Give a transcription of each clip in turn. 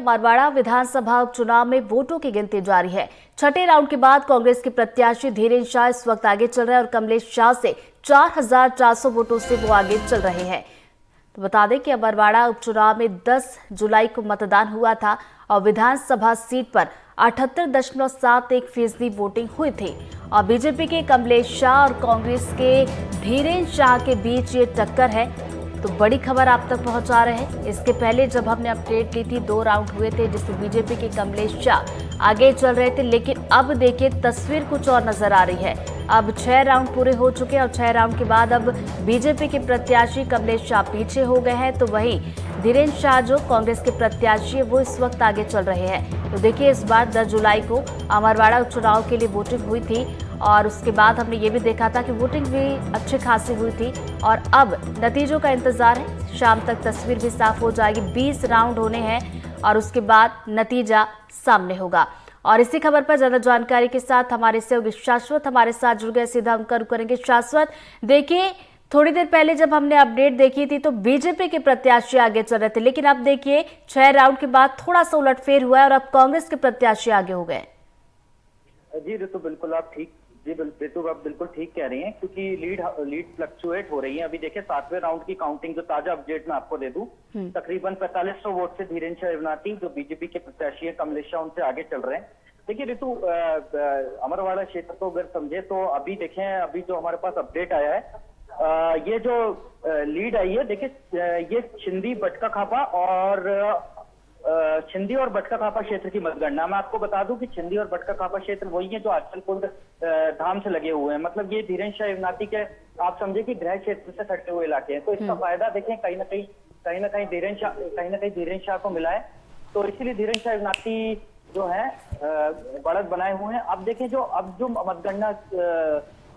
मारवाड़ा विधानसभा उपचुनाव में वोटों की गिनती जारी है। छठे राउंड के बाद कांग्रेस के प्रत्याशी धीरेन्द्र शाह इस वक्त आगे चल रहे हैं और कमलेश शाह से 4,400 वोटों से वो आगे चल रहे हैं। तो बता दें कि मारवाड़ा उपचुनाव में 10 जुलाई को मतदान हुआ था और विधानसभा सीट पर 78.71% वोटिंग हुई थी और बीजेपी के कमलेश शाह और कांग्रेस के धीरेन्द्र शाह के बीच ये टक्कर है। तो बड़ी खबर आप तक पहुंचा रहे हैं। इसके पहले जब हमने अपडेट ली थी 2 राउंड हुए थे जिसमें बीजेपी के कमलेश शाह आगे चल रहे थे, लेकिन अब देखिए तस्वीर कुछ और नजर आ रही है। अब 6 राउंड पूरे हो चुके हैं और 6 राउंड के बाद अब बीजेपी के प्रत्याशी कमलेश शाह पीछे हो गए हैं, तो वहीं धीरेन्द्र शाह जो कांग्रेस के प्रत्याशी है वो इस वक्त आगे चल रहे हैं। तो देखिए इस बार 10 जुलाई को मारवाड़ा उपचुनाव के लिए वोटिंग हुई थी और उसके बाद हमने ये भी देखा था कि वोटिंग भी अच्छी खासी हुई थी और अब नतीजों का इंतजार है। शाम तक तस्वीर भी साफ हो जाएगी। 20 राउंड होने हैं और उसके बाद नतीजा सामने होगा। और इसी खबर पर ज्यादा जानकारी के साथ हमारे सहयोगी शाश्वत हमारे साथ जुड़ गए, सीधा हम करेंगे। शाश्वत, देखिए थोड़ी देर पहले जब हमने अपडेट देखी थी तो बीजेपी के प्रत्याशी आगे चल रहे थे, लेकिन अब देखिए 6 राउंड के बाद थोड़ा सा उलटफेर हुआ है और अब कांग्रेस के प्रत्याशी आगे हो गए। जी ऋतु, बिल्कुल आप ठीक ऋतु आप बिल्कुल ठीक कह रही हैं, क्योंकि लीड फ्लक्चुएट हो रही है। अभी देखिए 7वें राउंड की काउंटिंग जो ताजा अपडेट मैं आपको दे दूं, तकरीबन 4500 वोट से धीरेन्द्र शाह शिवनाथी जो बीजेपी के प्रत्याशी है कमलेश शाह उनसे आगे चल रहे हैं। देखिए ऋतु, अमरवाड़ा क्षेत्र को अगर समझे तो अभी देखें, अभी जो हमारे पास अपडेट आया है, ये जो लीड आई है, देखिए ये छिंदी बटका खापा और छिंदी और बटका खापा क्षेत्र की मतगणना। मैं आपको बता दूं कि छिंदी और बटका खापा क्षेत्र वही है जो आजकल धाम से लगे हुए हैं। मतलब ये धीरेन्द्र शाह शिवनाथी के आप समझे कि गृह क्षेत्र से सटे हुए इलाके हैं। तो इसका फायदा देखें कहीं ना कहीं धीरेन्द्र शाह को मिला है। तो इसीलिए धीरेन्द्र शाह शिवनाथी जो है बढ़त बनाए हुए हैं। अब देखें जो मतगणना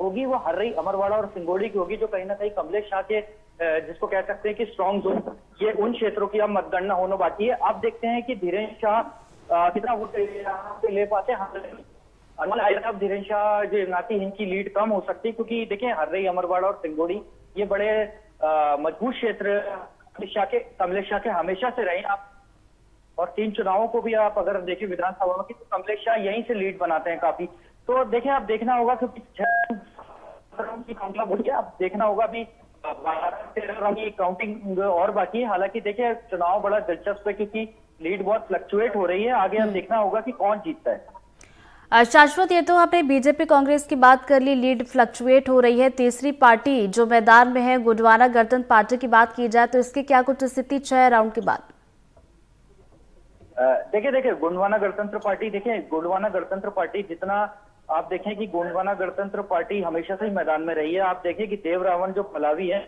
होगी वो हर्रई, अमरवाड़ा और सिंगोड़ी की होगी, जो कहीं ना कहीं कमलेश शाह के जिसको कह सकते हैं कि स्ट्रॉन्ग जोन, ये उन क्षेत्रों की अब मतगणना होने बाकी है। अब देखते हैं कि धीरेन्द्र शाह कितना वोट यहाँ पे ले पाते हैं। अब धीरेन्द्र शाह शिवनाथी इनकी लीड कम हो सकती है, क्योंकि देखें हर्रई, अमरवाड़ा और सिंगोड़ी ये बड़े मजबूत क्षेत्र कमलेश शाह के हमेशा से रहे। आप और 3 चुनावों को भी आप अगर देखें विधानसभा में तो कमलेश शाह यहीं से लीड बनाते हैं काफी। तो देखें आप देखना होगा, क्योंकि 6 की काउंटिंग हो गया, अब देखना होगा अभी 12-13 की काउंटिंग और बाकी है। हालांकि देखिए चुनाव बड़ा दिलचस्प है, क्योंकि लीड बहुत फ्लक्चुएट हो रही है। आगे हम देखना होगा कि कौन जीतता है। शाश्वत, ये तो आपने बीजेपी कांग्रेस की बात कर ली, लीड फ्लक्चुएट हो रही है। तीसरी पार्टी जो मैदान में है गोंडवाना गणतंत्र पार्टी की बात की जाए तो इसकी क्या कुछ स्थिति 6 राउंड के बाद? देखिए गोंडवाना गणतंत्र पार्टी जितना आप देखें कि गोंडवाना गणतंत्र पार्टी हमेशा से ही मैदान में रही है। आप देखें कि देव रावण जो भलावी है,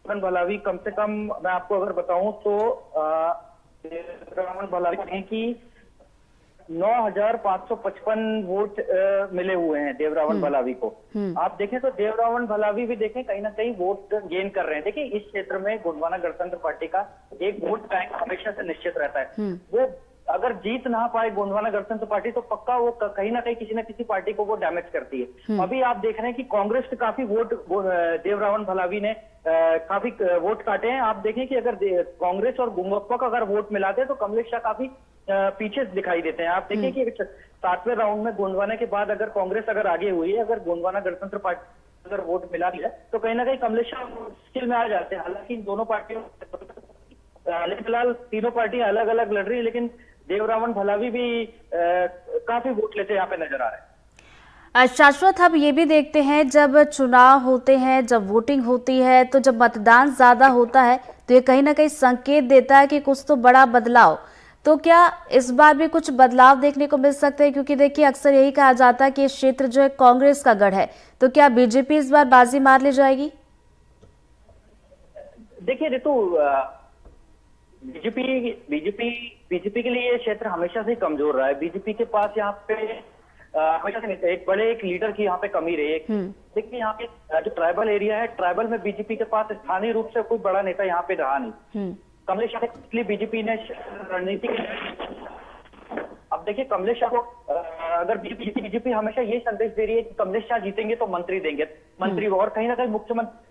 भलावी कम से कम मैं आपको अगर बताऊं तो देव रावण भलावी कहें कि 9,555 वोट मिले हुए हैं देव रावण भलावी को। आप देखें तो देव रावण भलावी भी देखें कहीं ना कहीं वोट गेन कर रहे हैं। देखिए इस क्षेत्र में गोंडवाना गणतंत्र पार्टी का एक वोट बैंक हमेशा से निश्चित रहता है। वो अगर जीत ना पाए गोंडवाना गणतंत्र पार्टी तो पक्का वो कहीं ना कहीं किसी न किसी पार्टी को वो डैमेज करती है। अभी आप देख रहे हैं कि कांग्रेस के काफी वोट देव रावण भलावी ने काफी वोट काटे हैं। आप देखें कि अगर कांग्रेस और गुंगप्पा का अगर वोट मिलाते हैं तो कमलेश शाह काफी पीछे दिखाई देते हैं। आप देखिए कि 7वें राउंड में गोंडवाना के बाद अगर कांग्रेस अगर आगे हुई है, अगर गोंडवाना गणतंत्र पार्टी अगर वोट मिला दिया तो कहीं ना कहीं कमलेश शाह मुश्किल में आ जाते हैं। हालांकि इन दोनों पार्टियों लेकिन फिलहाल तीनों पार्टियां अलग अलग लड़ रही है, लेकिन देव रावण भलावी भी काफी वोट लेते यहाँ पे नजर आ रहे हैं। शाश्वत, हम ये भी देखते हैं जब चुनाव होते हैं, जब वोटिंग होती है, तो जब मतदान ज्यादा होता है तो ये कहीं ना कहीं संकेत देता है कि कुछ तो बड़ा बदलाव। तो क्या इस बार भी कुछ बदलाव देखने को मिल सकते हैं? क्योंकि देखिए अक्सर यही कहा जाता है कि इस क्षेत्र जो है कांग्रेस का गढ़ है, तो क्या बीजेपी इस बार बाजी मार ले जाएगी? देखिए ऋतु, बीजेपी के लिए ये क्षेत्र हमेशा से ही कमजोर रहा है। बीजेपी के पास यहाँ पे हमेशा से एक लीडर की यहाँ पे कमी रही है। देखिए यहाँ पे जो ट्राइबल एरिया है, ट्राइबल में बीजेपी के पास स्थानीय रूप से कोई बड़ा नेता यहाँ पे रहा नहीं। कमलेश शाह इसलिए बीजेपी ने रणनीति अब देखिए कमलेश शाह को अगर बीजेपी हमेशा ये संदेश दे रही है कि कमलेश शाह जीतेंगे तो मंत्री देंगे, मंत्री और कहीं ना कहीं मुख्यमंत्री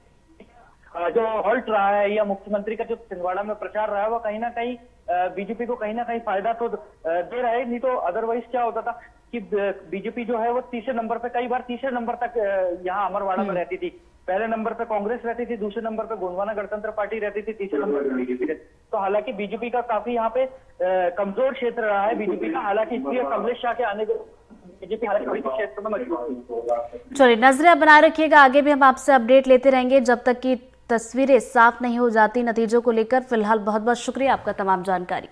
जो हॉल्ट रहा है या मुख्यमंत्री का जो छिंदवाड़ा में प्रचार रहा है वो कहीं ना कहीं बीजेपी को कहीं ना कहीं फायदा तो दे रहा है, नहीं तो अदरवाइज क्या होता था कि बीजेपी जो है वो तीसरे नंबर पे, कई बार तीसरे नंबर तक यहाँ अमरवाड़ा में रहती थी। पहले नंबर पे कांग्रेस रहती थी, दूसरे नंबर पे गोंडवाना गणतंत्र पार्टी रहती थी, तीसरे नंबर पे बीजेपी रहती। तो हालांकि बीजेपी का काफी यहाँ पे कमजोर क्षेत्र रहा है बीजेपी का, हालांकि इसलिए कमलेश शाह के आने के बीजेपी हालांकि क्षेत्र में मजबूत। चलिए, नजरें बनाए रखिएगा, आगे भी हम आपसे अपडेट लेते रहेंगे जब तक कि तस्वीरें साफ नहीं हो जाती नतीजों को लेकर। फिलहाल बहुत बहुत शुक्रिया आपका तमाम जानकारी।